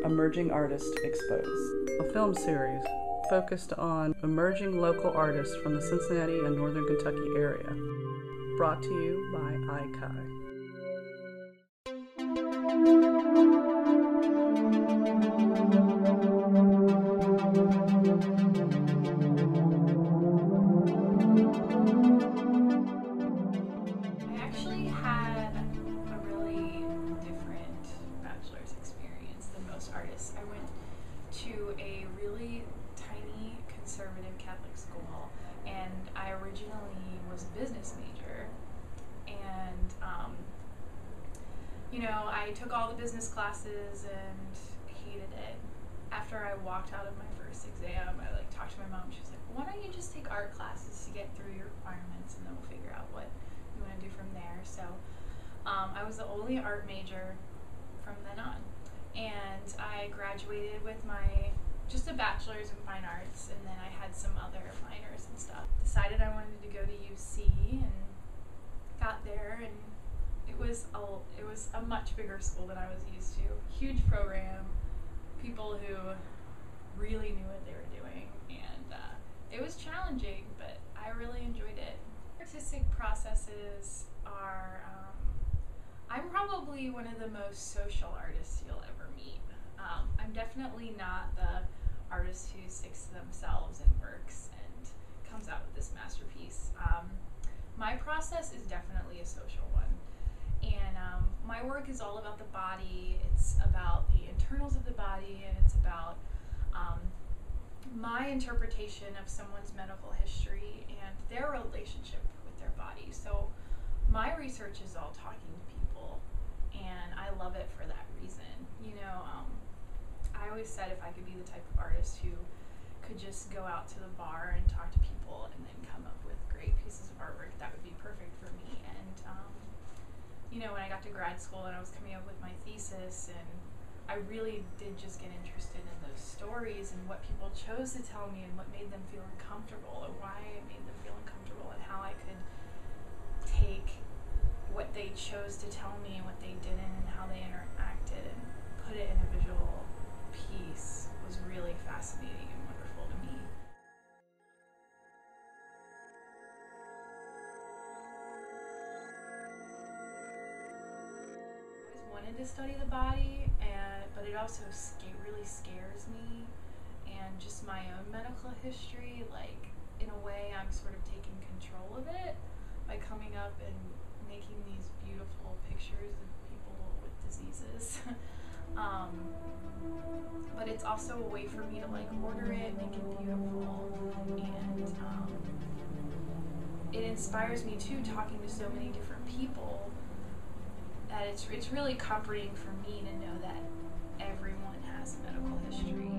Emerging Artists Exposed, a film series focused on emerging local artists from the Cincinnati and Northern Kentucky area. Brought to you by ICAI. I actually had a really different bachelor's experience than most artists. I went to a really tiny conservative Catholic school, and I originally was a business major, and I took all the business classes and hated it. After I walked out of my first exam, I talked to my mom. She was like, why don't you just take art classes to get through your requirements, and then we'll figure out what you want to do from there. So I was the only art major from then on, and I graduated with just a bachelor's in fine arts, and then I had some other minors and stuff. Decided I wanted to go to UC, and got there, and it was a much bigger school than I was used to. Huge program, people who really knew what they were doing, and it was challenging, but I really enjoyed it. Artistic processes are, I'm probably one of the most social artists you'll ever meet. I'm definitely not the artist who sticks to themselves and works and comes out with this masterpiece. My process is definitely a social one, and my work is all about the body. It's about the internals of the body, and it's about my interpretation of someone's medical history and their relationship with their body. So my research is all talking to people, and I love it for that reason. I always said if I could be the type of artist who could just go out to the bar and talk to people and then come up with great pieces of artwork, that would be perfect for me. And when I got to grad school and I was coming up with my thesis, and I really did just get interested in those stories and what people chose to tell me and what made them feel uncomfortable, or why it made them feel uncomfortable, and how I could take what they chose to tell me and what they didn't and how they interacted and put it in a visual piece was really fascinating and wonderful to me. I always wanted to study the body, but it also really scares me, and just my own medical history, in a way I'm sort of taking control of it by coming up and making these beautiful pictures of people with diseases. But it's also a way for me to order it, make it beautiful, and it inspires me too, talking to so many different people, that it's really comforting for me to know that everyone has a medical history.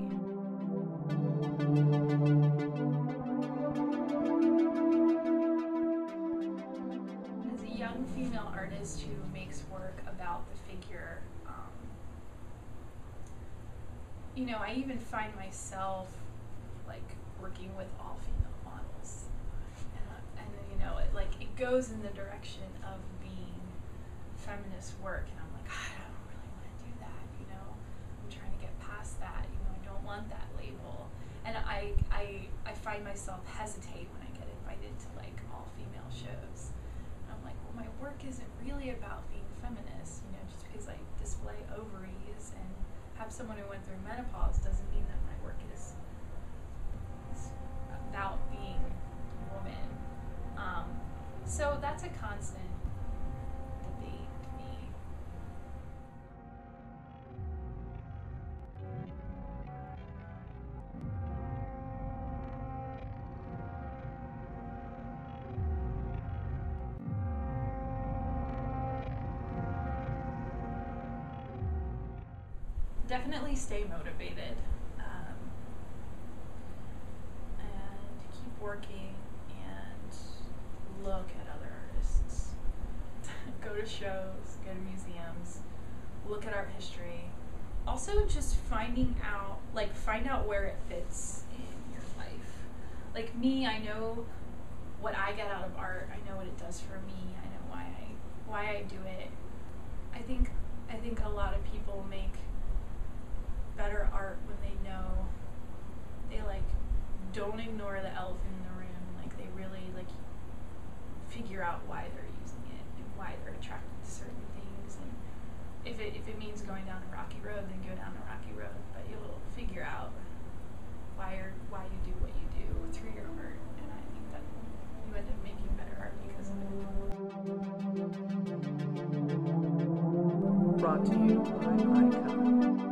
As a young female artist who makes work about the figure, I even find myself working with all female models, and it goes in the direction of being feminist work, and I'm like, I don't really want to do that, I'm trying to get past that, I don't want that label, and I find myself hesitate when I get invited to all female shows. And I'm like, well, my work isn't really about being feminist, just because I display ovaries and have someone who went through menopause doesn't mean that my work is about being a woman. So that's a constant debate to me. Definitely stay motivated, and keep working, and look at other artists. Go to shows, go to museums, look at art history. Also just find out where it fits in your life. Me, I know what I get out of art, I know what it does for me, I know why I do it. I think a lot of people make don't ignore the elephant in the room. Like, they really, like, figure out why they're using it and why they're attracted to certain things. And if it means going down a rocky road, then go down a rocky road. But you'll figure out why you do what you do through your art. And I think that you end up making better art because of it. Brought to you by ICA.